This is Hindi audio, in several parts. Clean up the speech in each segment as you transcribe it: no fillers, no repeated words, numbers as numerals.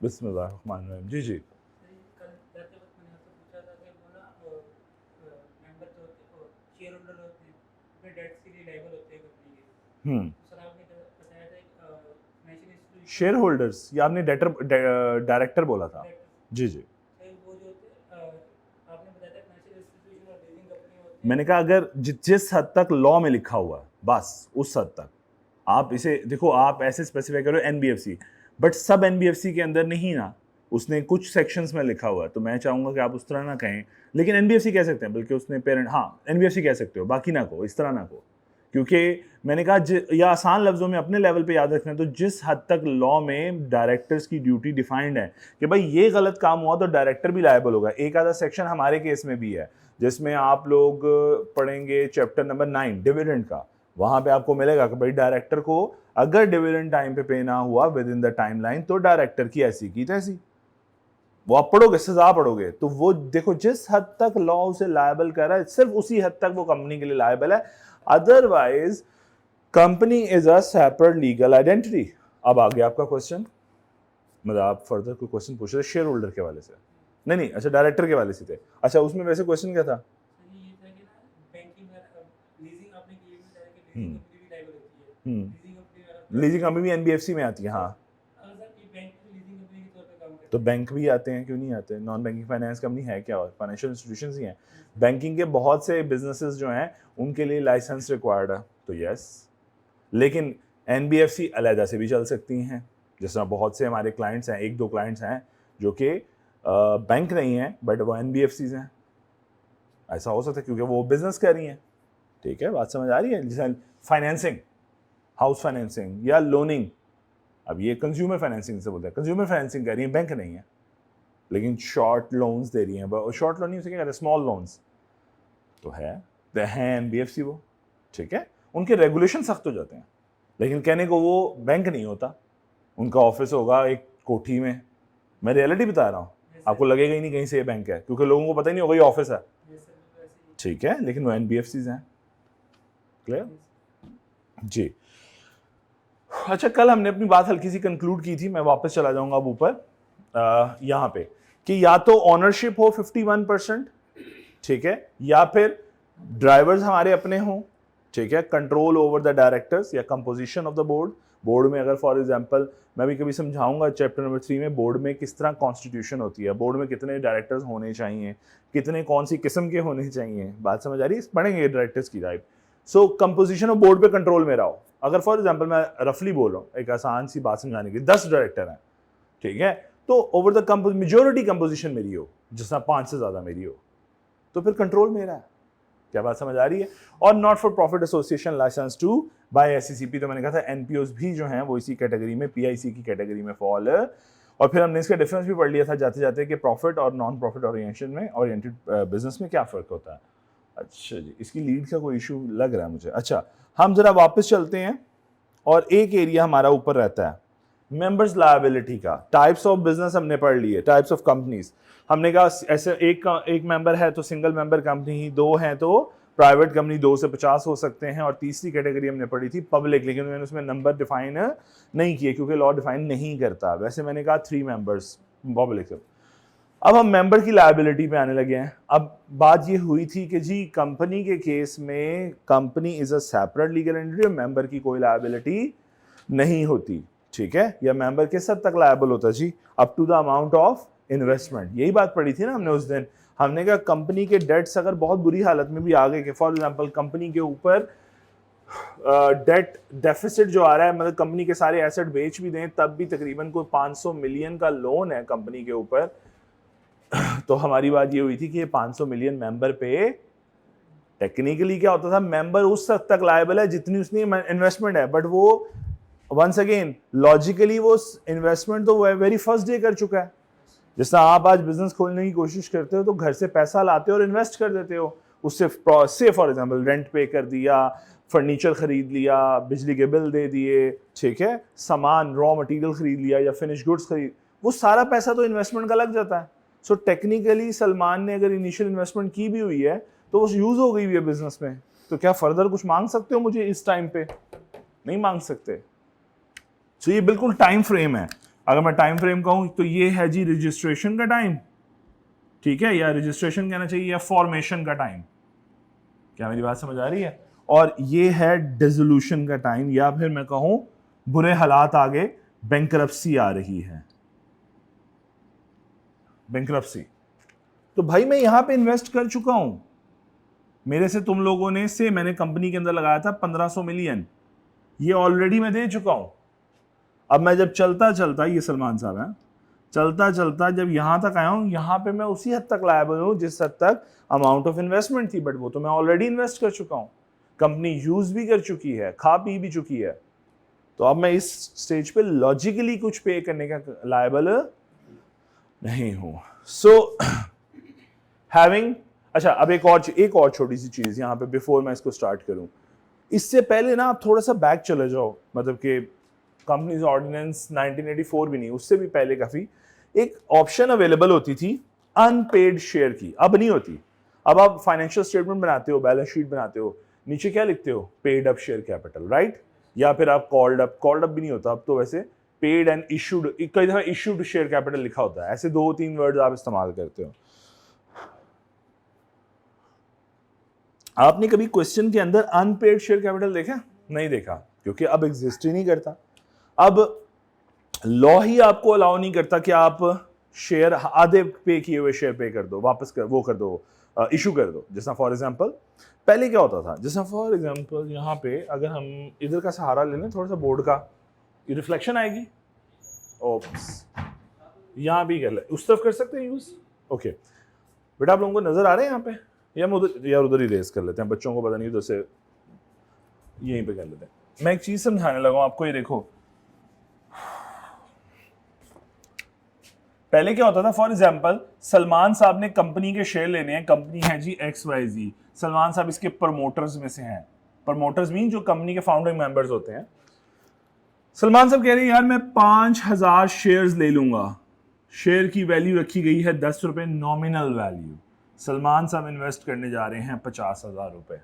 बिस्मिल्लाहिर्रहमानिर्रहीम। जी जी। कल जाते वक्त मैंने आपसे पूछा था कि वो ना मेंबर जो होते हैं शेयर होल्डर होते हैं अपने डेट्स के लिए लायबल होते हैं कंपनी के। हम्म। तो सर आपने बताया था एक फाइनेंशियल इंस्टीट्यूशन शेयर होल्डर्स या आपने डायरेक्टर बोला था? डायरेक्टर जी जी। वो जो होते हैं आपने बताया था फाइनेंशियल इंस्टीट्यूशन और लीजिंग कंपनी होते हैं। मैंने कहा अगर जिस हद तक लॉ में लिखा हुआ है बस उस हद तक आप इसे देखो, आप ऐसे स्पेसिफाई करो एनबीएफसी, बट सब एनबीएफसी के अंदर नहीं ना, उसने कुछ सेक्शंस में लिखा हुआ है, तो मैं चाहूंगा कि आप उस तरह ना कहें, लेकिन एनबीएफसी कह सकते हैं, बल्कि उसने पेरेंट, हाँ एनबीएफसी कह सकते हो, बाकी ना कहो, इस तरह ना कहो, क्योंकि मैंने कहा या आसान लफ्जों में अपने लेवल पे याद रखना है, तो जिस हद तक लॉ में डायरेक्टर्स की ड्यूटी डिफाइंड है कि भाई ये गलत काम हुआ तो डायरेक्टर भी लायबल होगा। एक आधा सेक्शन हमारे केस में भी है जिसमें आप लोग पढ़ेंगे चैप्टर नंबर 9 डिविडेंड का, वहां पे आपको मिलेगा कि भाई डायरेक्टर को अगर डिविडेंड टाइम पे पे ना हुआ विद इन द टाइमलाइन तो डायरेक्टर की ऐसी की तैसी, वो आप पढ़ोगे, सजा पढ़ोगे, तो वो देखो जिस हद तक लॉ उसे लायबल कर रहा है सिर्फ उसी हद तक वो कंपनी के लिए लायबल है, otherwise company is a separate legal identity. अब आ गया आपका क्वेश्चन, मतलब आप फर्दर कोई क्वेश्चन पूछ रहे शेयर होल्डर के वाले से? नहीं, अच्छा डायरेक्टर के वाले से थे। अच्छा उसमें वैसे क्वेश्चन क्या था? सर ये था कि ना बैंकिंग में लीजिंग आपने क्लियर बताया कि लीजिंग कंपनी भी लायबल होती है। लीजिंग कंपनी लीजिंग कंपनी भी एनबीएफसी में आती है, हाँ। सर ये बैंक भी लीजिंग कंपनी के तौर पे काम करते तो बैंक भी आते हैं, क्यों नहीं आते? नॉन बैंकिंग फाइनेंस कंपनी है क्या, और फाइनेंशियल इंस्टीट्यूशंस ही हैं। बैंकिंग के बहुत से बिजनेसेस जो हैं उनके लिए लाइसेंस रिक्वायर्ड है, तो यस, लेकिन एनबीएफसी अलहदा से भी चल सकती हैं। जिस तरह बहुत से हमारे क्लाइंट्स हैं, एक दो क्लाइंट्स हैं जो कि बैंक नहीं है बट वो एनबीएफसीज हैं, ऐसा हो सकता है क्योंकि वो बिजनेस कर रही हैं। ठीक है, बात समझ आ रही है? जैसे फाइनेंसिंग, हाउस फाइनेंसिंग या लोनिंग, अब ये कंज्यूमर फाइनेंसिंग से बोलते हैं, कंज्यूमर फाइनेंसिंग कर रही है, बैंक नहीं है, लेकिन शॉर्ट लोन्स दे रही हैं। शॉर्ट लोन नहीं, क्या कहते हैं, स्मॉल लोन्स तो है एनबीएफसी वो। ठीक है, उनके रेगुलेशन सख्त हो जाते हैं, लेकिन कहने को वो बैंक नहीं होता, उनका ऑफिस होगा एक कोठी में। मैं रियलिटी बता रहा हूँ, आपको लगेगा ही नहीं कहीं से ये बैंक है, क्योंकि लोगों को पता ही नहीं होगा ये ऑफिस है। ठीक है, लेकिन वो एनबीएफसीज हैं। क्लियर? जी। अच्छा, कल हमने अपनी बात हल्की सी कंक्लूड की थी, मैं वापस चला जाऊंगा अब ऊपर यहाँ पे, कि या तो ऑनरशिप हो 51%, ठीक है, या फिर ड्राइवर्स हमारे अपने हों, ठीक है, कंट्रोल ओवर द डायरेक्टर्स या composition of the board. Board में अगर फॉर एग्जांपल मैं भी कभी समझाऊंगा चैप्टर नंबर 3 में बोर्ड में किस तरह कॉन्स्टिट्यूशन होती है, बोर्ड में कितने डायरेक्टर्स होने चाहिए, कितने कौन सी किस्म के होने चाहिए, बात समझ आ रही है? पढ़ेंगे डायरेक्टर्स की type. So composition of board पे कंट्रोल मेरा हो। अगर फॉर एग्जांपल मैं रफली बोल रहा हूँ, एक आसान सी बात समझाने की, 10 डायरेक्टर हैं, ठीक है, तो ओवर द मेजोरिटी कंपोजिशन मेरी हो, जिसमें 5 से ज्यादा मेरी हो, तो फिर कंट्रोल मेरा है। क्या बात समझ आ रही है? और not for profit association licence to buy SCCP, तो मैंने कहा था एनपीओस भी जो हैं वो इसी कैटेगरी में, पीआईसी की कैटेगरी में फॉल। और फिर हमने इसका डिफरेंस भी पढ़ लिया था जाते जाते कि प्रॉफिट और नॉन प्रॉफिट ओरिएंटेड बिजनेस में क्या फर्क होता है। अच्छा जी, इसकी लीड का कोई इशू लग रहा है मुझे। अच्छा, हम जरा वापस चलते हैं और एक एरिया हमारा ऊपर रहता है मेंबर्स लायबिलिटी का। टाइप्स ऑफ बिजनेस हमने पढ़ लिए, टाइप्स ऑफ कंपनीज हमने कहा, ऐसे एक मेंबर है तो सिंगल मेंबर कंपनी ही, दो हैं तो प्राइवेट कंपनी 2 से 50 हो सकते हैं, और तीसरी कैटेगरी हमने पढ़ी थी पब्लिक, लेकिन मैंने उसमें नंबर डिफाइन नहीं किए क्योंकि लॉ डिफाइन नहीं करता। वैसे मैंने कहा 3 मेंबर्स पब्लिक। अब हम मेंबर की लायबिलिटी पे आने लगे हैं। अब बात ये हुई थी कि जी कंपनी के केस में company is a separate legal entity, member की कोई लायबिलिटी नहीं होती, ठीक है, या मेंबर किस हद तक लायबल होता जी? Up to the amount of investment. यही बात पढ़ी थी ना हमने उस दिन। हमने कहा कंपनी के डेट्स अगर बहुत बुरी हालत में भी आ गए, कि फॉर एग्जांपल कंपनी के ऊपर डेट डेफिसिट जो आ रहा है, मतलब कंपनी के सारे एसेट बेच भी दें तब भी तकरीबन कोई 500 मिलियन का लोन है कंपनी के ऊपर, तो हमारी बात ये हुई थी कि ये 500 मिलियन मेंबर पे टेक्निकली क्या होता था, मेंबर उस हद तक लायबल है जितनी उसने इन्वेस्टमेंट है, बट वो वंस अगेन लॉजिकली वो इन्वेस्टमेंट तो वेरी फर्स्ट डे कर चुका है। जैसा आप आज बिजनेस खोलने की कोशिश करते हो तो घर से पैसा लाते हो और इन्वेस्ट कर देते हो, उससे से फॉर एग्जांपल रेंट पे कर दिया, फर्नीचर खरीद लिया, बिजली के बिल दे दिए, ठीक है, सामान रॉ मटेरियल खरीद लिया या फिनिश गुड्स खरीद, वो सारा पैसा तो इन्वेस्टमेंट का लग जाता है। सो टेक्निकली सलमान ने अगर इनिशियल इन्वेस्टमेंट की भी हुई है तो वो यूज हो गई हुई है बिजनेस में, तो क्या फर्दर कुछ मांग सकते हो मुझे इस टाइम पे? नहीं मांग सकते। तो ये बिल्कुल टाइम फ्रेम है। अगर मैं टाइम फ्रेम कहूं तो ये है जी रजिस्ट्रेशन का टाइम, ठीक है, या रजिस्ट्रेशन कहना चाहिए, या फॉर्मेशन का टाइम। क्या मेरी बात समझ आ रही है? और ये है डिसोल्यूशन का टाइम, या फिर मैं कहूं बुरे हालात आगे, बैंकरप्सी आ रही है, बैंकरप्सी। तो भाई मैं यहां पे इन्वेस्ट कर चुका हूं, मेरे से तुम लोगों ने से मैंने कंपनी के अंदर लगाया था 1500 मिलियन, ये ऑलरेडी मैं दे चुका हूं। अब मैं जब चलता चलता, ये सलमान साहब हैं, चलता चलता जब यहां तक आया हूं, यहां पे मैं उसी हद तक लायबल हूं जिस हद तक अमाउंट ऑफ इन्वेस्टमेंट थी, बट वो तो मैं ऑलरेडी इन्वेस्ट कर चुका हूं, कंपनी यूज भी कर चुकी है, खा पी भी चुकी है। तो अब मैं इस स्टेज पे लॉजिकली कुछ पे करने का लायबल नहीं हूं। सो हैविंग, अच्छा अब एक और छोटी सी चीज यहां पे बिफोर मैं इसको स्टार्ट करूं, इससे पहले ना आप थोड़ा सा बैक चले जाओ, मतलब कि कंपनीज ऑर्डिनेंस 1984 भी नहीं, उससे भी पहले काफी एक ऑप्शन अवेलेबल होती थी अनपेड शेयर की, अब नहीं होती। अब आप फाइनेंशियल स्टेटमेंट बनाते हो, बैलेंस शीट बनाते हो, नीचे क्या लिखते हो? Paid up share capital, right? या फिर आप कॉल्ड अप भी नहीं होता अब तो, वैसे पेड एंड इशूड, कई दफा इशूड शेयर कैपिटल लिखा होता है, ऐसे 2-3 वर्ड आप इस्तेमाल करते हो। आपने कभी क्वेश्चन के अंदर अनपेड शेयर कैपिटल देखा? नहीं देखा, क्योंकि अब एग्जिस्ट ही नहीं करता। अब लॉ ही आपको अलाउ नहीं करता कि आप शेयर आधे पे किए हुए शेयर पे कर दो, वापस कर वो कर दो, इशू कर दो। जैसा फॉर एग्जांपल पहले क्या होता था, जैसा फॉर एग्जांपल यहाँ पे अगर हम इधर का सहारा ले लें थोड़ा सा बोर्ड का, ये रिफ्लेक्शन आएगी, ओप्स यहाँ भी कर ले, उस तरफ कर सकते हैं यूज, ओके बेटा आप लोगों को नजर आ रहे हैं यहाँ पे, या हम उधर यार उधर ही रेस कर लेते हैं, बच्चों को पता नहीं उधर से यहीं पे कर लेते हैं। मैं एक चीज समझाने लगा हूं आपको, ये देखो पहले क्या होता था, फॉर एग्जांपल सलमान साहब ने कंपनी के शेयर लेने हैं, कंपनी है जी XYZ, सलमान साहब इसके प्रमोटर्स में से हैं, प्रमोटर्स मीन जो कंपनी के फाउंडिंग मेंबर्स होते हैं। सलमान साहब कह रहे हैं यार मैं 5000 शेयर्स ले लूंगा, शेयर की वैल्यू रखी गई है 10 रुपए नॉमिनल वैल्यू, सलमान साहब इन्वेस्ट करने जा रहे हैं 50,000 रुपए।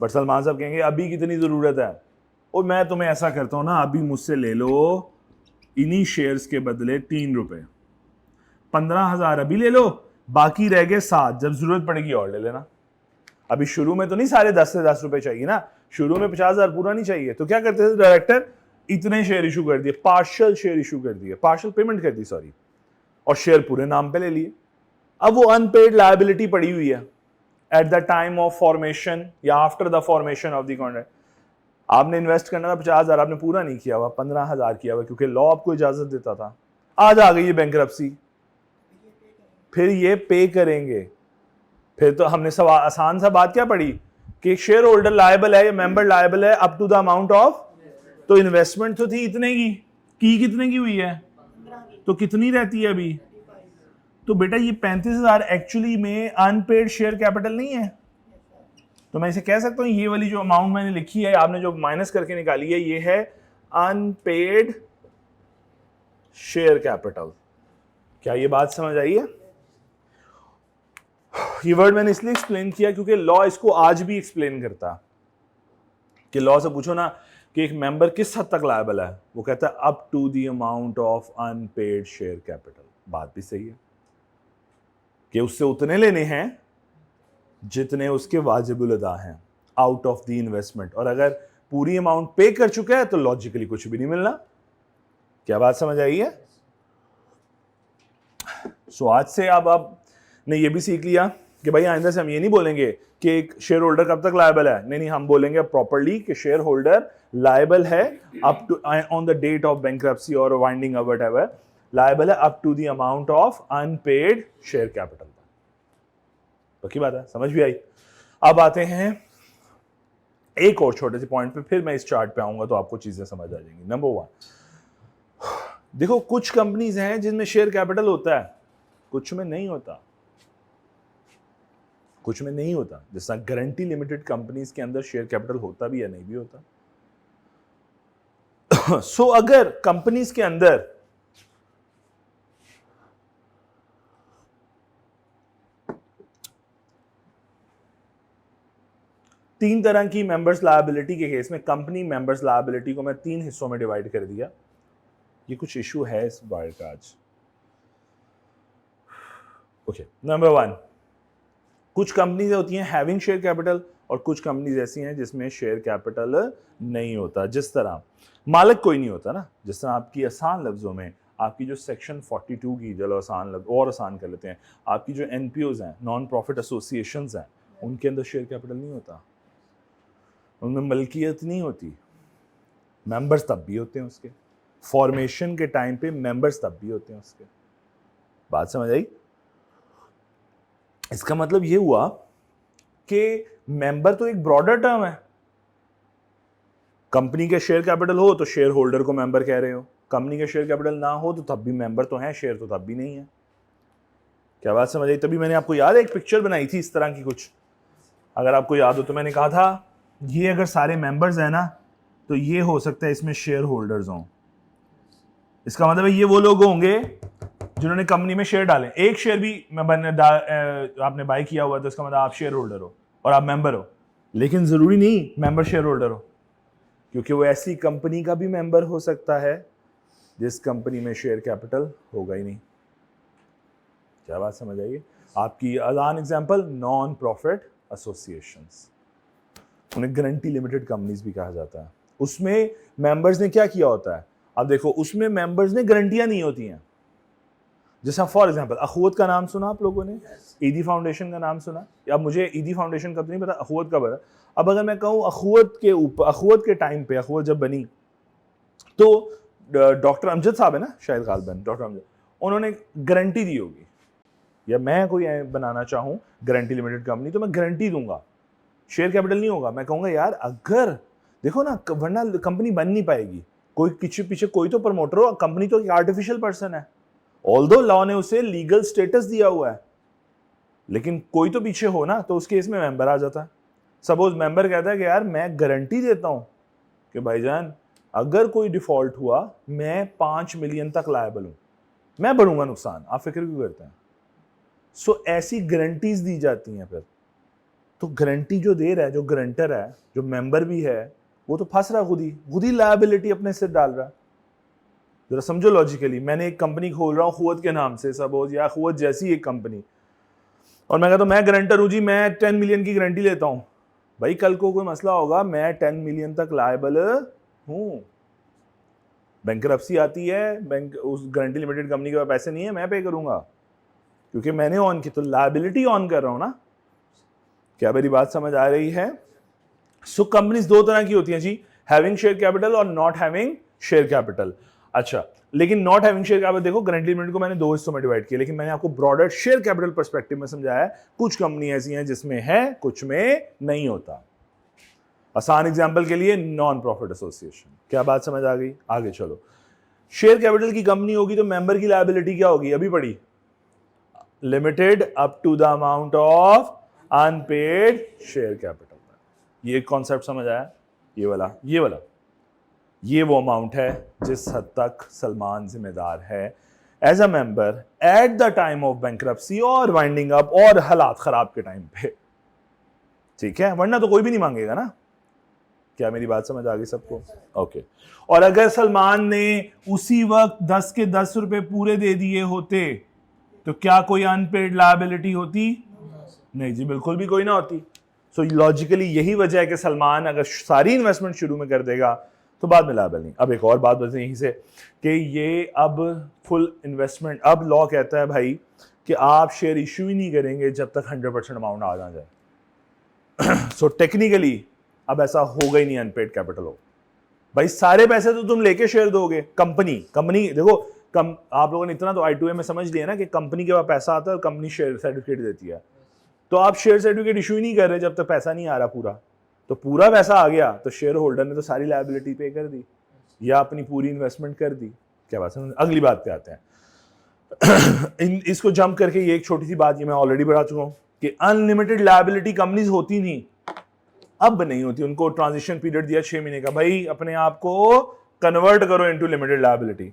बट सलमान साहब कहेंगे अभी कितनी जरूरत है, और मैं तुम्हें ऐसा करता हूं ना, अभी मुझसे ले लो इन्हीं शेयर्स के बदले 3 रुपए, 15,000 अभी ले लो, बाकी रह गए 7, जब जरूरत पड़ेगी और ले लेना। अभी शुरू में तो नहीं सारे 10 से 10 रुपए चाहिए ना, शुरू में 50,000 पूरा नहीं चाहिए, तो क्या करते थे डायरेक्टर, इतने शेयर इशू कर दिए, पार्शियल शेयर इशू कर दिए, पार्शियल पेमेंट कर दी सॉरी, और शेयर पूरे नाम पे ले लिए। अब वो अनपेड लायबिलिटी पड़ी हुई है at the time of formation या after the formation of the contract. आपने इन्वेस्ट करना था 50,000, आपने पूरा नहीं किया हुआ, 15,000 किया हुआ, क्योंकि लॉ आपको इजाजत देता था। आज आ गई है बैंकरप्सी, फिर ये पे करेंगे। फिर तो हमने सब आसान सा बात क्या पढ़ी कि शेयर होल्डर लायबल है या मेंबर लायबल है up to the amount of, तो इन्वेस्टमेंट तो थी इतने की कितने की हुई है, तो कितनी रहती है अभी? तो बेटा ये 35,000 एक्चुअली में अनपेड शेयर कैपिटल नहीं है, तो मैं इसे कह सकता हूं ये वाली जो अमाउंट मैंने लिखी है, आपने जो माइनस करके निकाली है, ये है अनपेड शेयर कैपिटल। क्या ये बात समझ आई है? ये वर्ड मैंने इसलिए एक्सप्लेन किया क्योंकि लॉ इसको आज भी एक्सप्लेन करता, कि लॉ से पूछो ना कि एक मेंबर किस हद तक लायबल है, वो कहता है up to the amount of unpaid share capital. बात भी सही है कि उससे उतने लेने हैं जितने उसके वाजिबुल अदा हैं आउट ऑफ द इन्वेस्टमेंट, और अगर पूरी अमाउंट पे कर चुका है तो लॉजिकली कुछ भी नहीं मिलना। क्या बात समझ आई है? सो आज से अब आपने ये भी सीख लिया कि भाई आइंदा से हम ये नहीं बोलेंगे कि एक शेयर होल्डर कब तक लायबल है, नहीं, हम बोलेंगे प्रॉपर्ली कि शेयर होल्डर लायबल है up to on the date of bankruptcy और वाइंडिंग अप व्हाटएवर, लायबल है up to the amount of unpaid share capital. पक्की बात है, समझ भी आई? अब आते हैं एक और छोटे से पॉइंट पे, फिर मैं इस चार्ट पे आऊंगा तो आपको चीजें समझ आ जाएंगी। नंबर 1, देखो कुछ कंपनीज हैं जिनमें शेयर कैपिटल होता है, कुछ में नहीं होता, कुछ में नहीं होता। जैसा गारंटी लिमिटेड कंपनीज के अंदर शेयर कैपिटल होता भी या नहीं भी होता। सो अगर कंपनीज के अंदर तीन तरह की मेंबर्स लायबिलिटी के केस में, कंपनी मेंबर्स लायबिलिटी को मैं 3 हिस्सों में डिवाइड कर दिया। ये कुछ इशू है इस वायर का आज। ओके, नंबर 1, कुछ कंपनीज होती हैं हैविंग शेयर कैपिटल और कुछ कंपनीज ऐसी हैं जिसमें शेयर कैपिटल नहीं होता। जिस तरह मालिक कोई नहीं होता ना, जिस तरह आपकी आसान लफ्जों में आपकी जो सेक्शन 42 की, चलो आसान लफ्ज और आसान कर लेते हैं, आपकी जो एनपीओज हैं, नॉन प्रॉफिट एसोसिएशंस हैं, उनके अंदर शेयर कैपिटल नहीं होता, उनमें मलकियत नहीं होती, मेंबर्स तब भी होते हैं उसके, फॉर्मेशन के टाइम पे मेंबर्स तब भी होते हैं उसके। बात समझ आई? इसका मतलब ये हुआ कि मेंबर तो एक ब्रॉडर टर्म है। कंपनी के शेयर कैपिटल हो तो शेयर होल्डर को मेंबर कह रहे हो, कंपनी के शेयर कैपिटल ना हो तो तब भी मेंबर तो हैं, शेयर तो तब भी नहीं है। क्या बात समझ आई? तभी मैंने आपको याद है एक पिक्चर बनाई थी इस तरह की कुछ, अगर आपको याद हो तो मैंने कहा था ये अगर सारे मेंबर्स हैं ना तो ये हो सकता है इसमें शेयर होल्डर्स हों। इसका मतलब है ये वो लोग होंगे जिन्होंने कंपनी में शेयर डाले। एक शेयर भी आपने बाय किया हुआ तो इसका मतलब आप शेयर होल्डर हो और आप मेंबर हो, लेकिन जरूरी नहीं मेंबर शेयर होल्डर हो, क्योंकि वो ऐसी कंपनी का भी मेंबर हो सकता है जिस कंपनी में शेयर कैपिटल होगा ही नहीं। क्या बात समझ आइए? आपकी आसान एग्जांपल नॉन प्रॉफिट एसोसिएशंस, उन्हें गारंटी लिमिटेड कंपनीज भी कहा जाता है। उसमें मेंबर्स ने क्या किया होता है, अब देखो उसमें मेंबर्स ने गारंटियां नहीं होती हैं। जैसा फॉर एग्जांपल अखवत का नाम सुना आप लोगों ने, ईदी फाउंडेशन का नाम सुना? अब मुझे ईदी फाउंडेशन का तो नहीं पता, अखवत का पता। अब अगर मैं कहूँ अखवत के ऊपर, अखवत के टाइम पे अखवत जब बनी तो डॉक्टर अमजद साहब है ना, शायद गालिबन डॉक्टर अमजद, उन्होंने गारंटी दी होगी, या मैं कोई बनाना चाहूँ गारंटी लिमिटेड कंपनी तो मैं गारंटी दूंगा, शेयर कैपिटल नहीं होगा। मैं कहूँगा यार अगर देखो ना, वरना कंपनी बन नहीं पाएगी, कोई पीछे कोई तो प्रमोटर हो, कंपनी तो एक आर्टिफिशियल पर्सन है, ऑल्दो लॉ ने उसे लीगल स्टेटस दिया हुआ है, लेकिन कोई तो पीछे हो ना, तो उस केस में मेंबर आ जाता है। सपोज मेंबर कहता है कि यार मैं गारंटी देता हूं कि भाईजान अगर कोई डिफॉल्ट हुआ मैं 5 मिलियन तक लायबल हूं, मैं भरूंगा नुकसान, आप फिक्र क्यों करते हैं? सो ऐसी गारंटीज दी जाती हैं। फिर तो गारंटी जो दे रहा है, जो गारंटर है, जो मेंबर भी है, वो तो फंस रहा, खुद ही लायबिलिटी अपने सिर डाल रहा है। जरा समझो लॉजिकली, मैंने एक कंपनी खोल रहा हूँ खुवत के नाम से, सपोज, या खुवत जैसी एक कंपनी, और मैं कहता हूँ मैं गारंटर हूँ जी, मैं 10 मिलियन की गारंटी लेता हूँ। भाई कल को कोई मसला होगा, मैं 10 मिलियन तक लायबल हूँ, बैंकरप्सी आती है, बैंक उस गारंटी लिमिटेड कंपनी के पास पैसे नहीं है, मैं पे करूंगा क्योंकि मैंने ऑन की, तो लायबिलिटी ऑन कर रहा हूं ना। क्या मेरी बात समझ आ रही है? सो कंपनीज दो तरह की होती हैं जी, हैविंग शेयर कैपिटल और नॉट हैविंग शेयर कैपिटल। अच्छा, लेकिन नॉट हैविंग शेयर कैपिटल देखो, गारंटी लिमिटेड को मैंने दो हिस्सों में डिवाइड किया, लेकिन मैंने आपको ब्रॉडर शेयर कैपिटल पर्सपेक्टिव में समझाया कुछ कंपनी ऐसी हैं जिसमें है, कुछ में नहीं होता। आसान एग्जांपल के लिए नॉन प्रॉफिट एसोसिएशन। क्या बात समझ आ गई? आगे चलो। शेयर कैपिटल की कंपनी होगी तो मेंबर की लायबिलिटी क्या होगी? अभी पढ़ी, limited up to the amount of unpaid share capital. ये कॉन्सेप्ट समझ आया? ये वाला ये वो अमाउंट है जिस हद तक सलमान जिम्मेदार है as a member at the time of bankruptcy और वाइंडिंग अप और हालात खराब के टाइम पे, ठीक है? वरना तो कोई भी नहीं मांगेगा ना। क्या मेरी बात समझ आ गई सबको? ओके। और अगर सलमान ने उसी वक्त 10 के 10 रुपए पूरे दे दिए होते तो क्या कोई अनपेड लायबिलिटी होती? नहीं जी, बिल्कुल भी कोई ना होती। सो लॉजिकली यही वजह है कि सलमान अगर सारी इन्वेस्टमेंट शुरू में कर देगा तो बाद में लायबल नहीं। अब एक और बात बता यहीं से कि ये अब फुल इन्वेस्टमेंट, अब लॉ कहता है भाई कि आप शेयर इश्यू ही नहीं करेंगे जब तक 100% अमाउंट आ ना जाए। सो टेक्निकली अब ऐसा होगा ही नहीं अनपेड कैपिटल हो। भाई सारे पैसे तो तुम लेके शेयर दोगे, कंपनी देखो आप लोगों ने इतना तो I2A में समझ लिया ना कि कंपनी के पास पैसा आता है और कंपनी शेयर सर्टिफिकेट देती है, तो आप शेयर सर्टिफिकेट इशू ही नहीं कर रहे जब तक पैसा नहीं आ रहा पूरा। तो पूरा पैसा आ गया तो शेयर होल्डर ने तो सारी लायबिलिटी पे कर दी या अपनी पूरी इन्वेस्टमेंट कर दी। क्या बात है? अगली बात पे आते हैं। इसको जंप करके ये एक छोटी सी बात ये मैं ऑलरेडी बढ़ा चुका हूं कि अनलिमिटेड लायबिलिटी कंपनीज होती नहीं, अब नहीं होती, उनको ट्रांजिशन पीरियड दिया 6 महीने का, भाई अपने आप को कन्वर्ट करो इनटू लिमिटेड लायबिलिटी।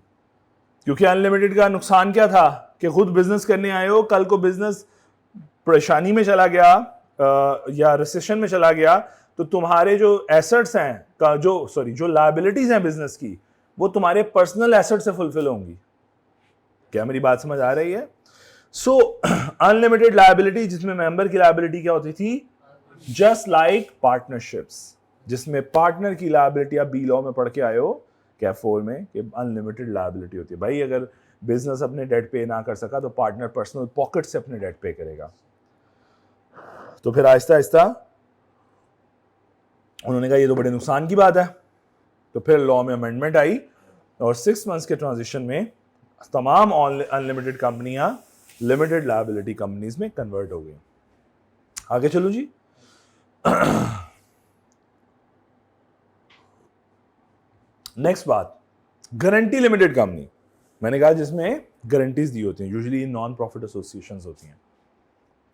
क्योंकि अनलिमिटेड का नुकसान क्या था कि खुद बिजनेस करने आए हो, कल को बिजनेस परेशानी में चला गया या रिसेशन में चला गया तो तुम्हारे जो एसेट्स हैं जो लायबिलिटीज हैं बिजनेस की, वो तुम्हारे पर्सनल एसेट से फुलफिल होंगी। क्या मेरी बात समझ आ रही है? सो अनलिमिटेड लायबिलिटी, जिसमें मेंबर की लायबिलिटी क्या होती थी? जस्ट लाइक पार्टनरशिप्स, जिसमें पार्टनर की लायबिलिटी आप बी लॉ में पढ़ के आए हो कैप 4 में कि अनलिमिटेड लायबिलिटी होती है। भाई अगर बिजनेस अपने डेट पे ना कर सका तो पार्टनर पर्सनल पॉकेट से अपने डेट पे करेगा। तो फिर आहिस्ता आहिस्ता उन्होंने कहा ये तो बड़े नुकसान की बात है, तो फिर लॉ में अमेंडमेंट आई और 6 मंथ्स के ट्रांजिशन में तमाम अनलिमिटेड कंपनियां लिमिटेड लायबिलिटी कंपनीज में कन्वर्ट हो गई। आगे चलो जी। नेक्स्ट बात, गारंटी लिमिटेड कंपनी। मैंने कहा जिसमें गारंटीज दी होती हैं, यूजुअली नॉन प्रॉफिट एसोसिएशंस होती हैं,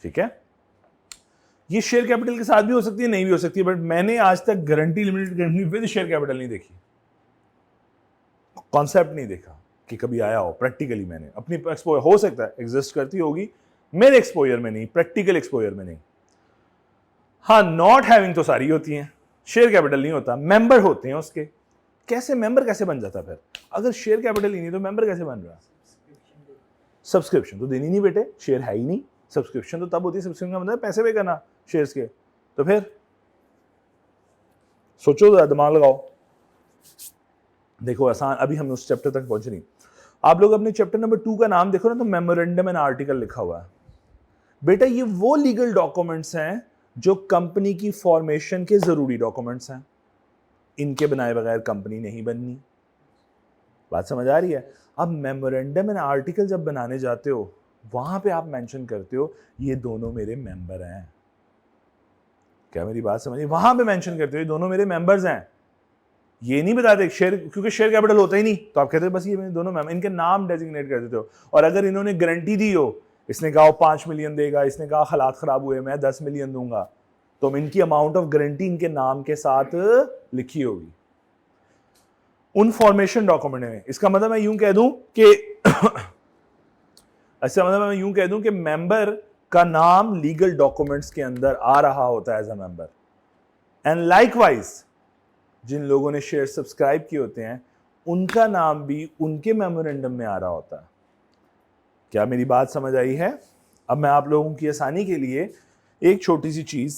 ठीक है। ये शेयर कैपिटल के साथ भी हो सकती है, नहीं भी हो सकती है, बट मैंने आज तक guarantee limited company with share capital नहीं देखी, कॉन्सेप्ट नहीं देखा कि कभी आया हो प्रैक्टिकली। मैंने अपनी एक्सपोजर, हो सकता है एग्जिस्ट करती होगी, मेरे एक्सपोजर में नहीं, प्रैक्टिकल एक्सपोजर में नहीं। हाँ, नॉट हैविंग तो सारी होती हैं, शेयर कैपिटल नहीं होता, मेंबर होते हैं उसके। कैसे मेंबर कैसे बन जाता फिर? अगर शेयर कैपिटल ही नहीं तो मेंबर कैसे बन रहा? सब्सक्रिप्शन तो देनी नहीं बेटे, शेयर है ही नहीं। सब्सक्रिप्शन तो तब होती है, सब्सक्रिप्शन का मतलब पैसे पे करना शेयर्स के। तो फिर सोचो, दिमाग लगाओ, देखो आसान। अभी हम उस चैप्टर तक पहुंचे नहीं। आप लोग अपने चैप्टर नंबर 2 का नाम देखो ना, तो मेमोरेंडम एंड आर्टिकल लिखा हुआ है। बेटा ये वो लीगल डॉक्यूमेंट्स हैं जो कंपनी की फॉर्मेशन के जरूरी डॉक्यूमेंट्स हैं। इनके बनाए बगैर कंपनी नहीं बननी। बात समझ आ रही है? अब मेमोरेंडम एंड आर्टिकल जब बनाने जाते हो, वहां पे आप मेंशन करते हो ये दोनों मेरे मेंबर हैं। क्या मेरी बात समझिए? वहां पे मेंशन करते हो ये दोनों मेरे मेंबर्स हैं। ये नहीं बताते शेयर, क्योंकि शेयर कैपिटल होता ही नहीं, तो आप कहते हो बस ये मेरे दोनों मेंबर, इनके नाम डेजिग्नेट कर देते हो। और अगर इन्होंने गारंटी दी हो, इसने कहा 5 मिलियन देगा, इसने कहा हालात खराब हुए मैं 10 मिलियन दूंगा, तो इनकी अमाउंट ऑफ गारंटी इनके नाम के साथ लिखी होगी उन फॉर्मेशन डॉक्यूमेंट में। इसका मतलब मैं यूं कह दूं कि ऐसा मतलब मैं यूं कह दूं कि मेंबर का नाम लीगल डॉक्यूमेंट्स के अंदर आ रहा होता है as a member. And likewise जिन लोगों ने शेयर सब्सक्राइब किए होते हैं उनका नाम भी उनके मेमोरेंडम में आ रहा होता है। क्या मेरी बात समझ आई है? अब मैं आप लोगों की आसानी के लिए एक छोटी सी चीज,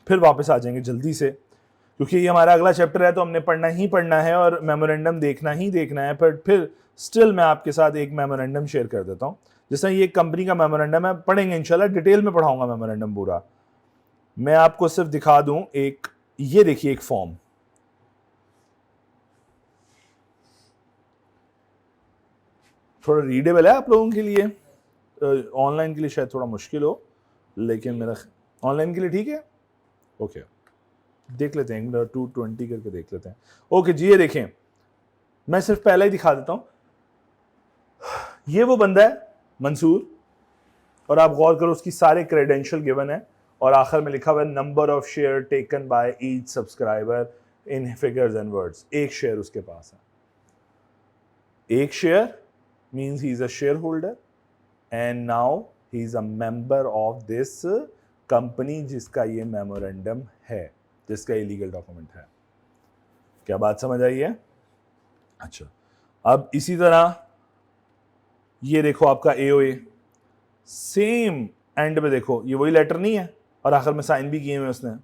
फिर वापस आ जाएंगे जल्दी से, क्योंकि ये हमारा अगला चैप्टर है तो हमने पढ़ना ही पढ़ना है और मेमोरेंडम देखना ही देखना है। पर फिर स्टिल मैं आपके साथ एक मेमोरेंडम शेयर कर देता हूँ। जैसे ये कंपनी का मेमोरेंडम है, पढ़ेंगे इंशाल्लाह, डिटेल में पढ़ाऊंगा मेमोरेंडम पूरा। मैं आपको सिर्फ दिखा दूं एक, ये देखिए एक फॉर्म, थोड़ा रीडेबल है आप लोगों के लिए, ऑनलाइन के लिए शायद थोड़ा मुश्किल हो, लेकिन मेरा ऑनलाइन के लिए ठीक है। ओके, देख लेते हैं 220 करके देख लेते हैं। ओके जी, ये देखें, मैं सिर्फ पहला ही दिखा देता हूं। ये वो बंदा है मंसूर, और आप गौर करो उसकी सारे क्रेडेंशियल गिवन है, और आखिर में लिखा हुआ है number of share taken by each subscriber in figures and words. एक शेयर उसके पास है, एक share means he is a shareholder and now he is a member of this company जिसका ये मेमोरेंडम है, जिसका ये लीगल डॉक्यूमेंट है। क्या बात समझ आई है? अच्छा, अब इसी तरह ये देखो आपका AOA, सेम एंड में देखो ये वही लेटर नहीं है, और आखिर में साइन भी किए हुए उसने।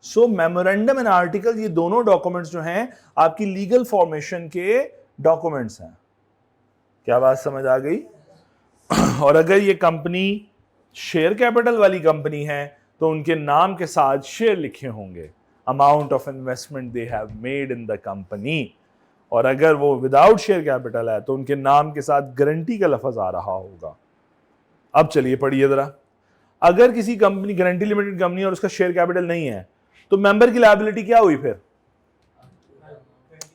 सो मेमोरेंडम एंड आर्टिकल, ये दोनों डॉक्यूमेंट्स जो हैं आपकी लीगल फॉर्मेशन के डॉक्यूमेंट्स हैं। क्या बात समझ आ गई? और अगर ये कंपनी शेयर कैपिटल वाली कंपनी है तो उनके नाम के साथ शेयर लिखे होंगे, amount of investment they have made in the company. और अगर वो विदाउट शेयर कैपिटल है तो उनके नाम के साथ गारंटी का लफ्ज आ रहा होगा। अब चलिए पढ़िए जरा, अगर किसी कंपनी गारंटी लिमिटेड कंपनी और उसका शेयर कैपिटल नहीं है तो मेंबर की लायबिलिटी क्या हुई फिर?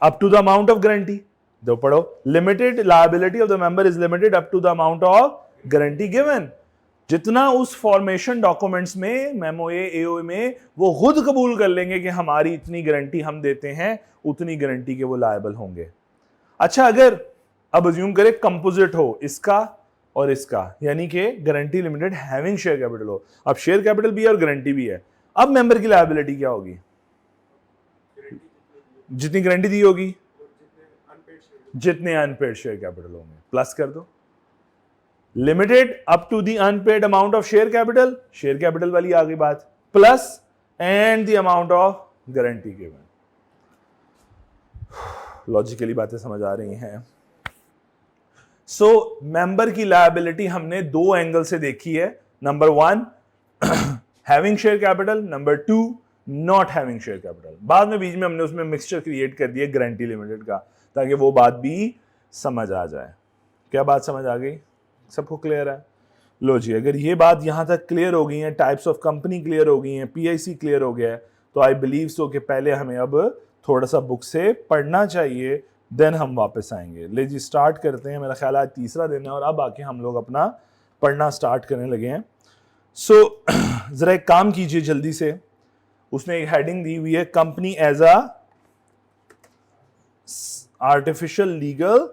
Up to the amount of guarantee. दो पढ़ो, limited liability of the member is limited up to the amount of guarantee given. जितना उस फॉर्मेशन डॉक्यूमेंट्स में, मेमोए एओए में, वो खुद कबूल कर लेंगे कि हमारी इतनी गारंटी हम देते हैं, उतनी गारंटी के वो लायबल होंगे। अच्छा, अगर अब अज्यूम करें कंपोजिट हो इसका और इसका, यानी कि guarantee limited having share capital हो, अब शेयर कैपिटल भी है और गारंटी भी है, अब मेंबर की लायबिलिटी क्या होगी? जितनी गारंटी दी होगी, जितने अनपेड शेयर कैपिटल होंगे, प्लस कर दो। Limited up to the unpaid amount of share capital वाली आ गई बात, plus and the amount of guarantee given. Logically बातें समझ आ रही हैं। सो मेंबर की लायबिलिटी हमने दो एंगल से देखी है। Number 1 having share capital, number 2 not having share capital. बाद में बीच में हमने उसमें मिक्सचर क्रिएट कर दिया गारंटी लिमिटेड का, ताकि वो बात भी समझ आ जाए। क्या बात समझ आ गई? सबको क्लियर है? लो जी, अगर ये बात यहां तक क्लियर हो गई है, टाइप्स ऑफ कंपनी क्लियर हो गई है, पीआईसी क्लियर हो गया है, तो आई बिलीव सो कि पहले हमें अब थोड़ा सा बुक से पढ़ना चाहिए, देन हम वापस आएंगे। ले जी स्टार्ट करते हैं। मेरा ख्याल आज तीसरा दिन है और अब आके हम लोग अपना पढ़ना स्टार्ट करने लगे हैं। सो जरा एक काम कीजिए जल्दी से। उसने एक हेडिंग दी हुई है, company as a artificial legal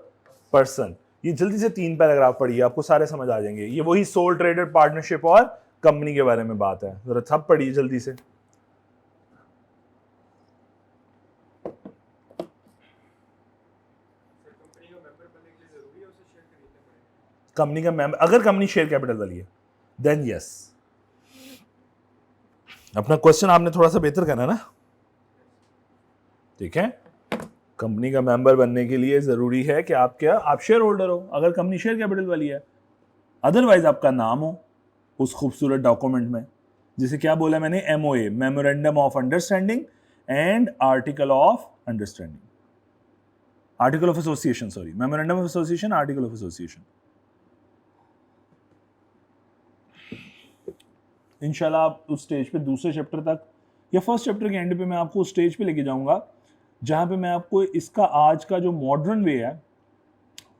person. ये जल्दी से 3 पैराग्राफ पढ़िए, आपको सारे समझ आ जाएंगे। ये वही सोल ट्रेडेड पार्टनरशिप और कंपनी के बारे में बात है। जरा सब पढ़िए जल्दी से। कंपनी का मेंबर, अगर कंपनी शेयर कैपिटल वाली है देन यस। अपना क्वेश्चन आपने थोड़ा सा बेहतर करना ना, ठीक है। कंपनी का मेंबर बनने के लिए जरूरी है कि आप शेयर होल्डर हो, अगर कंपनी शेयर कैपिटल वाली है। अदरवाइज आपका नाम हो उस खूबसूरत डॉक्यूमेंट में, जिसे क्या बोला मैंने, MOA, memorandum of understanding and article of understanding, article of association, sorry, memorandum of association, article of association. इंशाल्लाह आप उस स्टेज पे दूसरे चैप्टर तक या फर्स्ट चैप्टर के एंड पे मैं आपको उस स्टेज पे लेके जाऊंगा जहां पे मैं आपको इसका आज का जो मॉडर्न वे है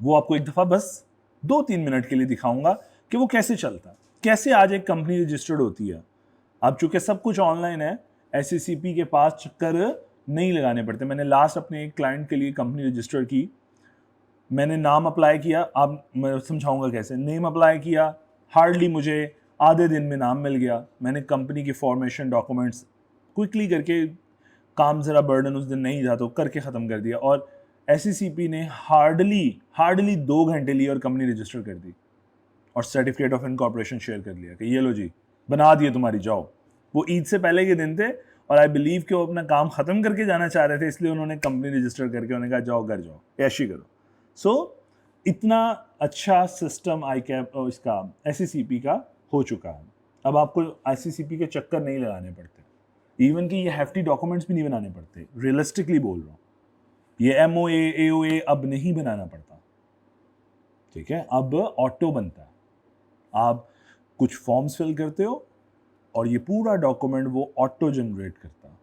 वो आपको एक दफा बस 2-3 मिनट के लिए दिखाऊंगा कि वो कैसे चलता है, कैसे आज एक कंपनी रजिस्टर्ड होती है। अब चूंकि सब कुछ ऑनलाइन है, एससीसीपी के पास चक्कर नहीं लगाने पड़ते। मैंने लास्ट अपने एक क्लाइंट के लिए कंपनी रजिस्टर की, मैंने नाम अप्लाई किया, अब मैं समझाऊंगा कैसे। नेम अप्लाई किया, हार्डली मुझे आधे दिन में नाम मिल गया। मैंने कंपनी की फॉर्मेशन डॉक्यूमेंट्स क्विकली करके, काम ज़रा बर्डन उस दिन नहीं था तो करके ख़त्म कर दिया, और एससीसीपी ने हार्डली 2 घंटे लिए और कंपनी रजिस्टर कर दी और सर्टिफिकेट ऑफ इनकॉर्पोरेशन शेयर कर लिया कि ये लो जी, बना दिए तुम्हारी जॉब। वो ईद से पहले के दिन थे और आई बिलीव कि वो अपना काम ख़त्म करके जाना चाह रहे थे, इसलिए उन्होंने कंपनी रजिस्टर करके उन्होंने कहा जाओ घर जाओ, ऐशी करो। सो इतना अच्छा सिस्टम इसका एससीसीपी का हो चुका है। अब आपको आईसीसीपी के चक्कर नहीं लगाने पड़ते, इवन कि ये हैफ्टी डॉक्यूमेंट्स भी नहीं बनाने पड़ते। रियलिस्टिकली बोल रहा हूँ, ये एमओए एओए अब नहीं बनाना पड़ता, ठीक है। अब ऑटो बनता है, आप कुछ फॉर्म्स फिल करते हो और ये पूरा डॉक्यूमेंट वो ऑटो जनरेट करता है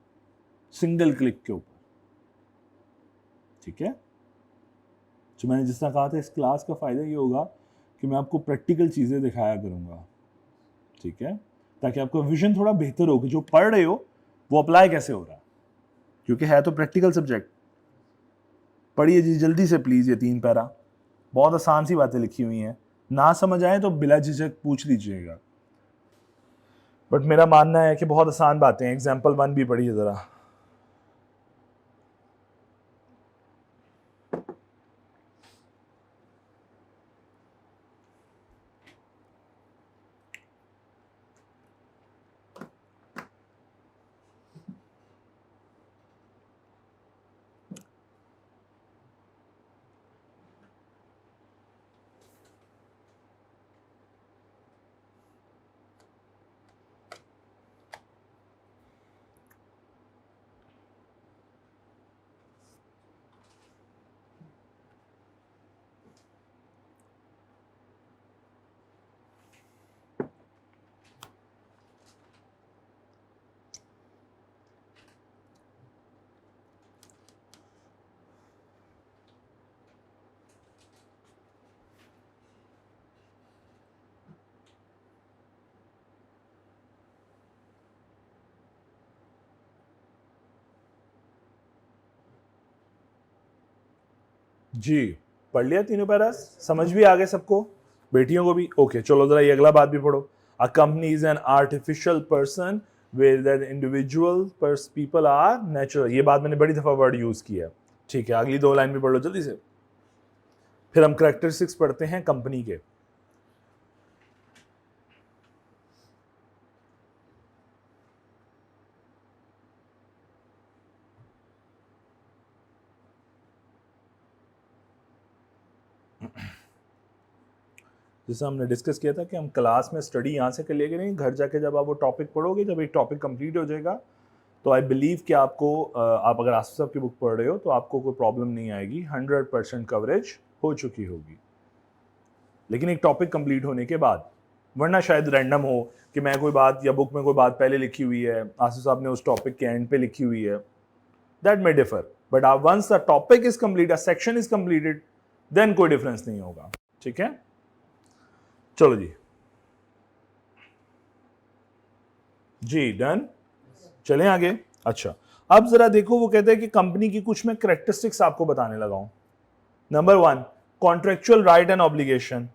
सिंगल क्लिक के ऊपर, ठीक है। तो मैंने जिस तरह कहा था, इस क्लास का फ़ायदा ये होगा कि मैं आपको प्रैक्टिकल चीज़ें दिखाया करूँगा, ठीक है, ताकि आपका विजन थोड़ा बेहतर हो कि जो पढ़ रहे हो वो अप्लाई कैसे हो रहा है, क्योंकि है तो प्रैक्टिकल सब्जेक्ट। पढ़िए जी जल्दी से प्लीज़, ये 3 पैरा, बहुत आसान सी बातें लिखी हुई हैं। ना समझ आए तो बिला झिझक पूछ लीजिएगा, बट मेरा मानना है कि बहुत आसान बातें हैं। एग्जाम्पल 1 भी पढ़िए ज़रा। जी पढ़ लिया तीनों पैरास, समझ भी आ गए सबको, बेटियों को भी? ओके चलो जरा ये अगला बात भी पढ़ो। अ company is an artificial person where that individual people are natural। ये बात मैंने बड़ी दफ़ा वर्ड यूज़ किया है, ठीक है। अगली 2 लाइन भी पढ़ लो जल्दी से, फिर हम कैरेक्टरिस्टिक्स पढ़ते हैं कंपनी के। जैसे हमने डिस्कस किया था कि हम क्लास में स्टडी यहाँ से कर लिया करेंगे, घर जाके जब आप वो टॉपिक पढ़ोगे, जब एक टॉपिक कंप्लीट हो जाएगा तो आई बिलीव कि आपको आप अगर आसिफ साहब की बुक पढ़ रहे हो तो आपको कोई प्रॉब्लम नहीं आएगी, 100% कवरेज हो चुकी होगी, लेकिन एक टॉपिक कंप्लीट होने के बाद। वरना शायद रैंडम हो कि मैं कोई बात या बुक में कोई बात पहले लिखी हुई है, आसिफ साहब ने उस टॉपिक के एंड पे लिखी हुई है, that may differ, but once the topic is complete, a section is completed, then कोई डिफरेंस नहीं होगा, ठीक है। चलो जी जी, डन, चलें आगे। अच्छा, अब जरा देखो, वो कहते हैं कि कंपनी की कुछ मैं कैरेक्टरिस्टिक्स आपको बताने लगा हूं। Number 1, contractual right and obligation.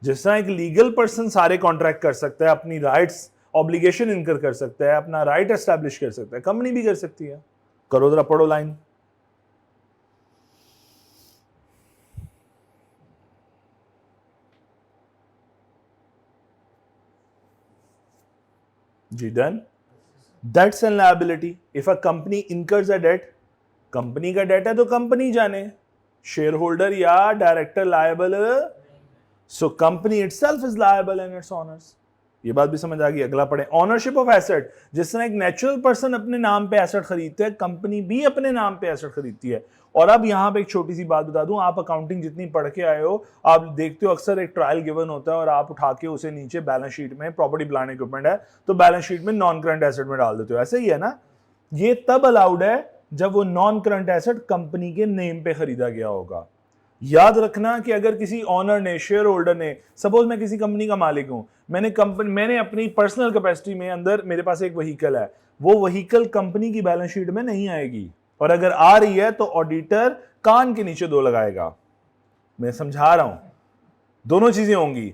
जिस तरह एक लीगल पर्सन सारे कॉन्ट्रैक्ट कर सकता है, अपनी राइट्स ऑब्लिगेशन इनकर कर सकता है, अपना राइट एस्टैब्लिश कर सकता है, कंपनी भी कर सकती है। करो जरा, पढ़ो लाइन। जी, done. Debts and liability. If a company incurs a debt, company का डेट है तो कंपनी जाने, शेयर होल्डर या director liable, so company itself is liable and its owners. ये बात भी समझ आ गई। अगला पढ़े, ऑनरशिप ऑफ एसेट। जिस तरह एक नेचुरल पर्सन अपने नाम पे एसेट खरीदते हैं, कंपनी भी अपने नाम पे एसेट खरीदती है। और अब यहां पे एक छोटी सी बात बता दूं, आप अकाउंटिंग जितनी पढ़ के आए हो, आप देखते हो अक्सर एक ट्रायल गिवन होता है और आप उठा के उसे नीचे बैलेंस शीट में, प्रॉपर्टी प्लांट इक्विपमेंट है तो बैलेंस शीट में नॉन करंट एसेट में डाल देते हो, ऐसे ही है ना। ये तब अलाउड है जब वो नॉन करंट एसेट कंपनी के नेम पे खरीदा गया होगा। याद रखना कि अगर किसी ऑनर ने, शेयर होल्डर ने, सपोज मैं किसी कंपनी का मालिक हूं, मैंने अपनी पर्सनल कैपेसिटी में अंदर मेरे पास एक व्हीकल है, वो व्हीकल कंपनी की बैलेंस शीट में नहीं आएगी, और अगर आ रही है तो ऑडिटर कान के नीचे 2 लगाएगा। मैं समझा रहा हूं, दोनों चीजें होंगी।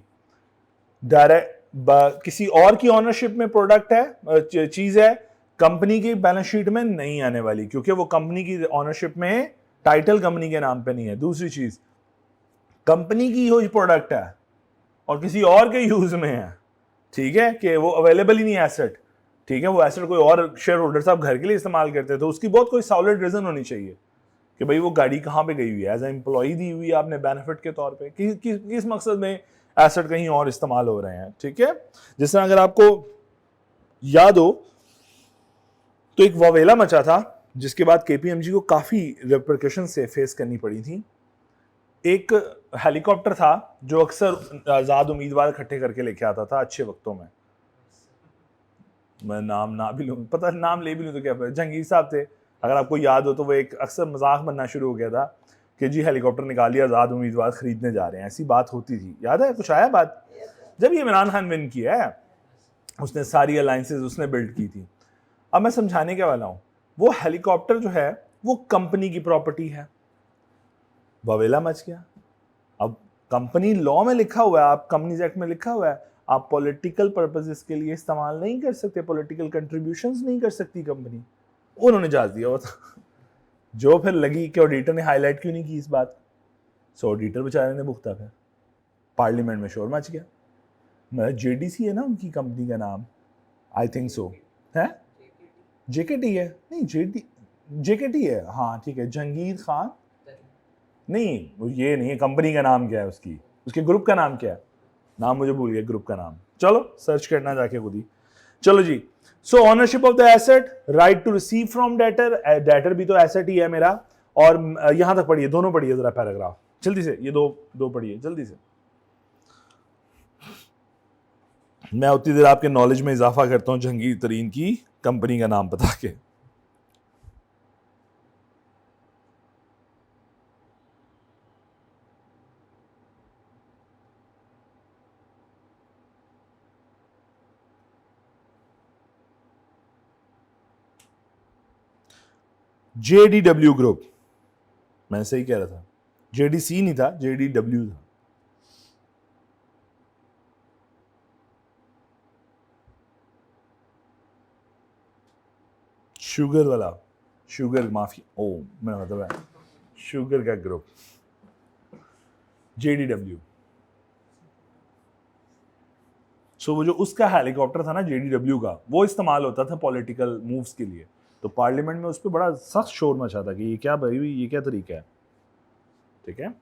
डायरेक्ट किसी और की ऑनरशिप में प्रोडक्ट है, चीज है, कंपनी की बैलेंस शीट में नहीं आने वाली, क्योंकि वो कंपनी की ऑनरशिप में, टाइटल कंपनी के नाम पे नहीं है। दूसरी चीज, कंपनी की ही प्रोडक्ट है और किसी और के यूज में है, ठीक है, कि वो अवेलेबल ही नहीं है एसेट, ठीक है, वो एसेट कोई और शेयर होल्डर साहब घर के लिए इस्तेमाल करते हैं, तो उसकी बहुत कोई सॉलिड रीजन होनी चाहिए कि भाई वो गाड़ी कहाँ पे गई हुई है, एज एम्प्लॉय दी हुई है आपने बेनिफिट के तौर पे, किस मकसद में एसेट कहीं और इस्तेमाल हो रहे हैं, ठीक है। जिस तरह अगर आपको याद हो तो एक वावेला मचा था जिसके बाद केपीएमजी को काफी रिपरकशन से फेस करनी पड़ी थी। एक हेलीकॉप्टर था जो अक्सर आजाद उम्मीदवार इकट्ठे करके लेके आता था अच्छे वक्तों में, मैं नाम ना भी लूं, पता नाम ले भी लूं तो क्या, जहांगीर साहब थे, अगर आपको याद हो तो वो एक अक्सर मजाक बनना शुरू हो गया था कि जी हेलीकॉप्टर निकालिए, आजाद उम्मीदवार खरीदने जा रहे हैं, ऐसी बात होती थी, याद है कुछ आया बात, जब ये इमरान खान विन किया है, उसने सारी अलायंसेज उसने बिल्ड की थी। अब मैं समझाने के वाला हूं, वो हेलीकॉप्टर जो है वो कंपनी की प्रॉपर्टी है, बवेला मच गया। अब कंपनी लॉ में लिखा हुआ है, आप कंपनीज एक्ट में लिखा हुआ है, आप पॉलिटिकल पर्पसेस के लिए इस्तेमाल नहीं कर सकते, पॉलिटिकल कंट्रीब्यूशंस नहीं कर सकती कंपनी। उन्होंने जाज दिया हुआ था जो फिर लगी कि ऑडिटर ने हाईलाइट क्यों नहीं की इस बात, सो ऑडिटर बेचारे ने भुगता, फिर पार्लियामेंट में शोर मच गया। मतलब जेडीसी है ना उनकी कंपनी का नाम, आई थिंक सो है, जेकेटी है, नहीं जेकेटी है, हाँ ठीक है, जहांगीर खान नहीं, ये नहीं है, कंपनी का नाम क्या है उसकी, उसके ग्रुप का नाम क्या है, नाम मुझे भूल गया ग्रुप का नाम, चलो सर्च करना जाके खुद ही। चलो जी, so ownership of the asset, right to receive from debtor, debtor भी तो एसेट ही है मेरा, और यहां तक पढ़िए, दोनों पढ़िए जरा पैराग्राफ जल्दी से, ये दो पढ़िए जल्दी से, मैं उतनी देर आपके नॉलेज में इजाफा करता हूं जहांगीर तरीन की कंपनी का नाम बता के। JDW ग्रुप, मैं सही कह रहा था, JDC नहीं था, JDW था। शुगर वाला, शुगर माफी, ओ मेरा मतलब है शुगर का ग्रुप, JDW। सो वो जो उसका हेलीकॉप्टर था ना JDW का, वो इस्तेमाल होता था पॉलिटिकल मूव्स के लिए। तो पार्लियामेंट में उस पर बड़ा सख्त शोर मचा था कि ये क्या भाई, ये क्या तरीका है। ठीक है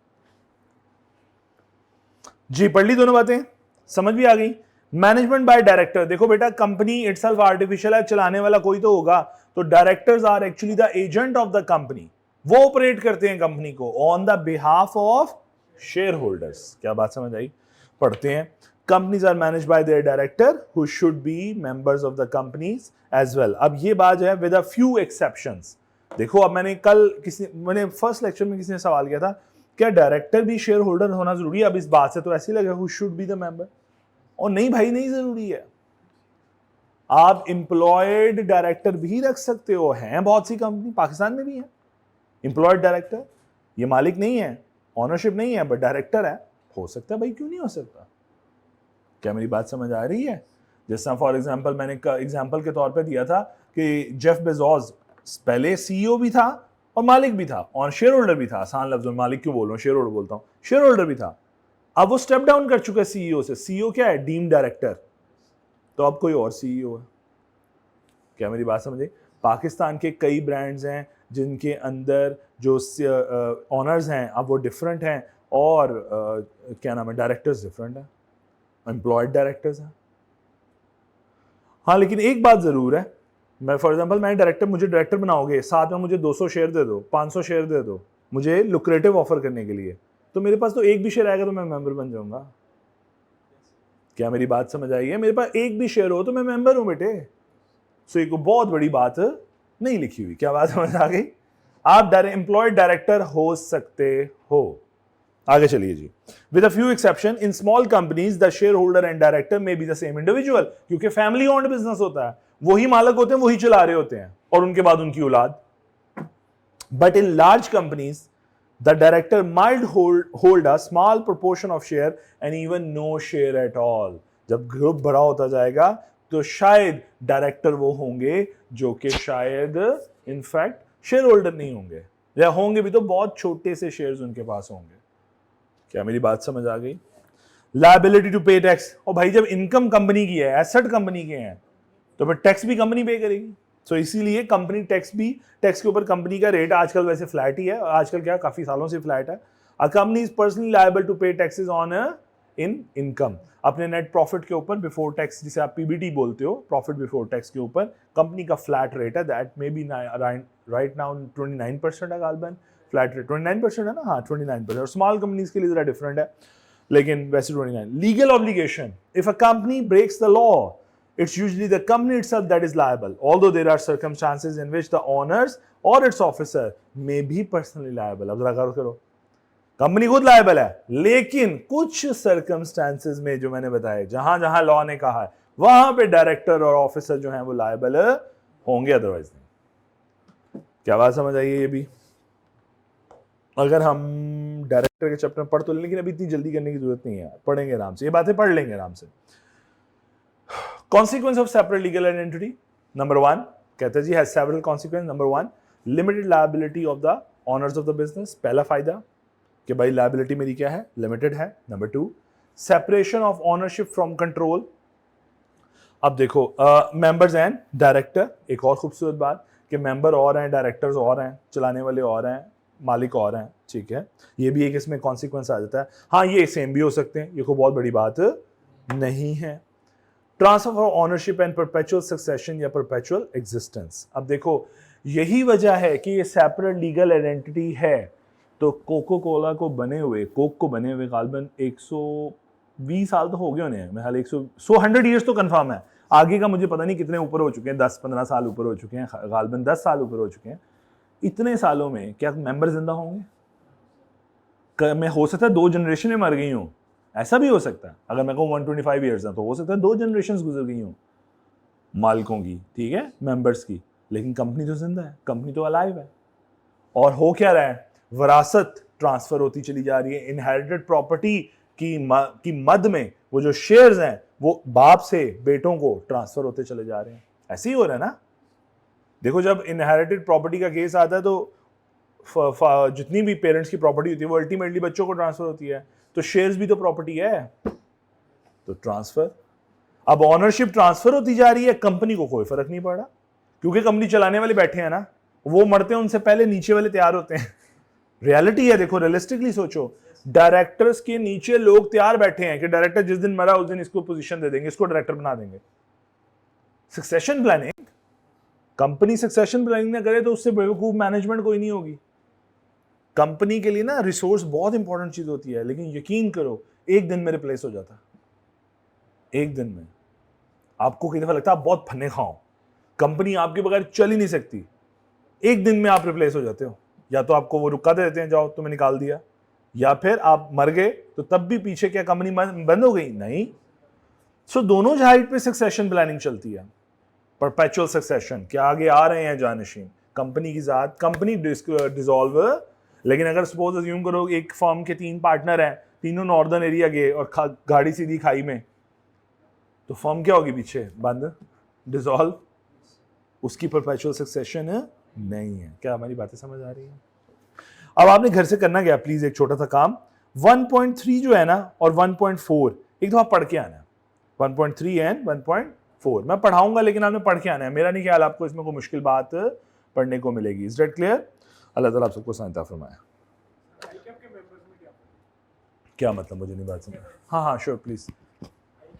जी, पढ़ ली दोनों बातें, समझ भी आ गई। मैनेजमेंट बाय डायरेक्टर, देखो बेटा कंपनी इटसेल्फ आर्टिफिशियल है, चलाने वाला कोई तो होगा, तो directors are actually the agent of the company, वो ऑपरेट करते हैं कंपनी को on the behalf of share holders. क्या बात समझ आई? पढ़ते हैं। Companies are manage by their director who should be members of the companies as well. अब ये बात है विद अ फ्यू एक्सेप्शंस। देखो अब मैंने फर्स्ट लेक्चर में किसी ने सवाल किया था, क्या डायरेक्टर भी शेयर होल्डर होना जरूरी है? अब इस बात से तो ऐसे लगे who should be the member, और नहीं भाई, नहीं जरूरी है। आप एम्प्लॉयड डायरेक्टर भी रख सकते हो, हैं बहुत सी कंपनी पाकिस्तान में भी है एम्प्लॉयड डायरेक्टर, ये मालिक नहीं है, ऑनरशिप नहीं है, बट डायरेक्टर है, हो सकता है भाई, क्यों नहीं हो सकता? क्या मेरी बात समझ आ रही है? जैसा फॉर एग्जांपल मैंने एग्जांपल के तौर पे दिया था कि जेफ बेजोस पहले सीईओ भी था और मालिक भी था और शेयर होल्डर भी था। आसान लफ्जों में मालिक क्यों बोल रहा हूं, शेयर होल्डर बोलता हूं, शेयर होल्डर भी था। अब वो स्टेप डाउन कर चुका है सीईओ से। सीईओ क्या है? Deemed director. तो अब कोई और सीईओ है। क्या मेरी बात समझे? पाकिस्तान के कई ब्रांड्स हैं जिनके अंदर जो ऑनर्स हैं अब वो डिफरेंट हैं, और क्या नाम है, डायरेक्टर्स डिफरेंट हैं, एम्प्लॉयड डायरेक्टर्स हैं। हाँ लेकिन एक बात जरूर है, मैं फॉर एग्जांपल मैं डायरेक्टर, मुझे डायरेक्टर बनाओगे, साथ में मुझे 200 शेयर दे दो, 500 शेयर दे दो मुझे लुक्रेटिव ऑफर करने के लिए, तो मेरे पास तो एक भी शेयर आएगा तो मैं मेंबर बन जाऊंगा। क्या मेरी बात समझ आई है? मेरे पास एक भी शेयर हो तो मैं मेंबर हूं बेटे। सो एक बहुत बड़ी बात नहीं लिखी हुई। क्या बात समझ आ गई? आप एम्प्लॉयड डायरेक्टर हो सकते हो। आगे चलिए जी। With a few exception in small companies the share holder and director may be the same individual, क्योंकि फैमिली ओन्ड बिजनेस होता है, वही मालिक होते हैं, वही चला रहे होते हैं, और उनके बाद उनकी औलाद। But in large companies the director might hold a small proportion of share and even know share at all. जब ग्रुप बड़ा होता जाएगा तो शायद डायरेक्टर वो होंगे जो कि शायद इनफैक्ट शेयर होल्डर नहीं होंगे, या होंगे भी तो बहुत छोटे से शेयर्स उनके पास होंगे। क्या मेरी बात समझ आ गई? लायबिलिटी टू पे टैक्स, और भाई जब इनकम कंपनी की है, एसेट कंपनी के हैं, तो फिर टैक्स भी कंपनी पे करेगी। सो इसीलिए कंपनी टैक्स के ऊपर कंपनी का रेट आजकल वैसे फ्लैट ही है, आजकल क्या काफी सालों से फ्लैट है। A company is personally liable to pay taxes on in income, अपने नेट प्रॉफिट के ऊपर बिफोर टैक्स, जिसे आप पीबीटी बोलते हो, प्रॉफिट बिफोर टैक्स के ऊपर कंपनी का फ्लैट रेट है। That may be right now 29% है गालबन, फ्लैट रेट 29% है ना? हाँ 29%। और स्मॉल कंपनीज के लिए जरा डिफरेंट है, लेकिन वैसे 29। Legal obligation, if a company breaks the law, it's usually the company itself that is liable, although there are circumstances in which the owners or its officer may be personally liable। अब जरा गौर करो, कंपनी खुद लायबल है, लेकिन कुछ सर्कमस्टांसेस में जो मैंने बताया, जहां जहां लॉ ने कहा है, वहां पे डायरेक्टर और ऑफिसर जो हैं वो लायबल होंगे, अदरवाइज नहीं। क्या बात समझ आई है? ये भी अगर हम डायरेक्टर के चैप्टर में पढ़ तो, लेकिन अभी इतनी जल्दी करने की जरूरत नहीं है, पढ़ेंगे आराम से, ये बातें पढ़ लेंगे आराम से। Consequence of separate legal identity, number 1 कहते जी has several consequences। number 1 limited liability of the owners of the business, पहला फायदा कि भाई liability मेरी क्या है, limited है। number 2 separation of ownership from control। अब देखो members and director, एक और खूबसूरत बात कि member और हैं, directors और हैं, चलाने वाले और हैं, मालिक और हैं, ठीक है, ये भी एक इसमें consequence आ जाता है। हाँ ये सेम भी हो सकते हैं, ये कोई बहुत बड़ी बात नहीं है। Transfer of ownership and perpetual succession या परपेचुअल एग्जिस्टेंस। अब देखो यही वजह है कि ये सेपरेट लीगल आइडेंटिटी है, तो कोको कोला को बने हुए, कोक को बने हुए गालबन 120 साल तो हो गए उन्हें, मैं हाल 100 ईयर्स तो कंफर्म है, आगे का मुझे पता नहीं कितने ऊपर हो चुके हैं, 10-15 साल ऊपर हो चुके हैं, गालबन 10 साल ऊपर हो चुके हैं। इतने सालों में क्या मेंबर जिंदा होंगे? मैं हो सकता है 2 जनरेशन में मर गई हूँ, ऐसा भी हो सकता है। अगर मैं कहूँ 125 ईयर्स है तो हो सकता है 2 जनरेशंस गुजर गई हूँ मालिकों की, ठीक है, मेंबर्स की, लेकिन कंपनी तो जिंदा है, कंपनी तो अलाइव है। और हो क्या रहा है? विरासत ट्रांसफर होती चली जा रही है, इनहेरिटेड प्रॉपर्टी की मद में वो जो शेयर्स हैं वो बाप से बेटों को ट्रांसफर होते चले जा रहे हैं। ऐसे ही हो रहा है ना? देखो जब इनहेरिटेड प्रॉपर्टी का केस आता है तो जितनी भी पेरेंट्स की प्रॉपर्टी होती है वो अल्टीमेटली बच्चों को ट्रांसफर होती है, तो शेयर्स भी तो प्रॉपर्टी है, तो ट्रांसफर। अब ऑनरशिप ट्रांसफर होती जा रही है, कंपनी को कोई फर्क नहीं पड़ रहा, क्योंकि कंपनी चलाने वाले बैठे हैं ना, वो मरते हैं उनसे पहले नीचे वाले तैयार होते हैं। रियलिटी है, देखो रियलिस्टिकली सोचो, डायरेक्टर्स के नीचे लोग तैयार बैठे हैं कि डायरेक्टर जिस दिन मरा उस दिन इसको पोजीशन दे देंगे, इसको डायरेक्टर बना देंगे। Succession planning, company succession planning ना करे तो उससे बेवकूफ मैनेजमेंट कोई नहीं होगी। कंपनी के लिए ना रिसोर्स बहुत इंपॉर्टेंट चीज होती है, लेकिन यकीन करो एक दिन में रिप्लेस हो जाता, एक दिन में। आपको कई दफा लगता है आप बहुत फन्ने खाओ, कंपनी आपके बगैर चल ही नहीं सकती, एक दिन में आप रिप्लेस हो जाते हो। या तो आपको वो रुका दे देते हैं, जाओ तुम्हें निकाल दिया, या फिर आप मर गए तो तब भी पीछे क्या कंपनी बंद हो गई? नहीं। सो दोनों साइड पे सक्सेशन प्लानिंग चलती है, परपेचुअल सक्सेशन के आगे आ रहे हैं जानशीन, कंपनी की जात, कंपनी डिसॉल्व। लेकिन अगर सपोज अज्यूम करो एक फर्म के 3 पार्टनर हैं, तीनों नॉर्दर्न एरिया गए और गाड़ी सीधी खाई में, तो फर्म क्या होगी? पीछे बंद, डिसॉल्व। उसकी परपेचुअल सक्सेशन नहीं है। क्या हमारी बातें समझ आ रही है? अब आपने घर से करना क्या, प्लीज एक छोटा सा काम, 1.3 जो है ना और 1.4 एक दफा पढ़ के आना है। 1.3 एंड 1.4 मैं पढ़ाऊंगा, लेकिन आपने पढ़ के आना है। मेरा नहीं ख्याल आपको इसमें कोई मुश्किल बात पढ़ने को मिलेगी। Is that clear? अल्लाह ताला आप सबको सहायता फरमाए। क्या मतलब, मुझे नहीं बात समझ। हाँ हाँ श्योर प्लीज।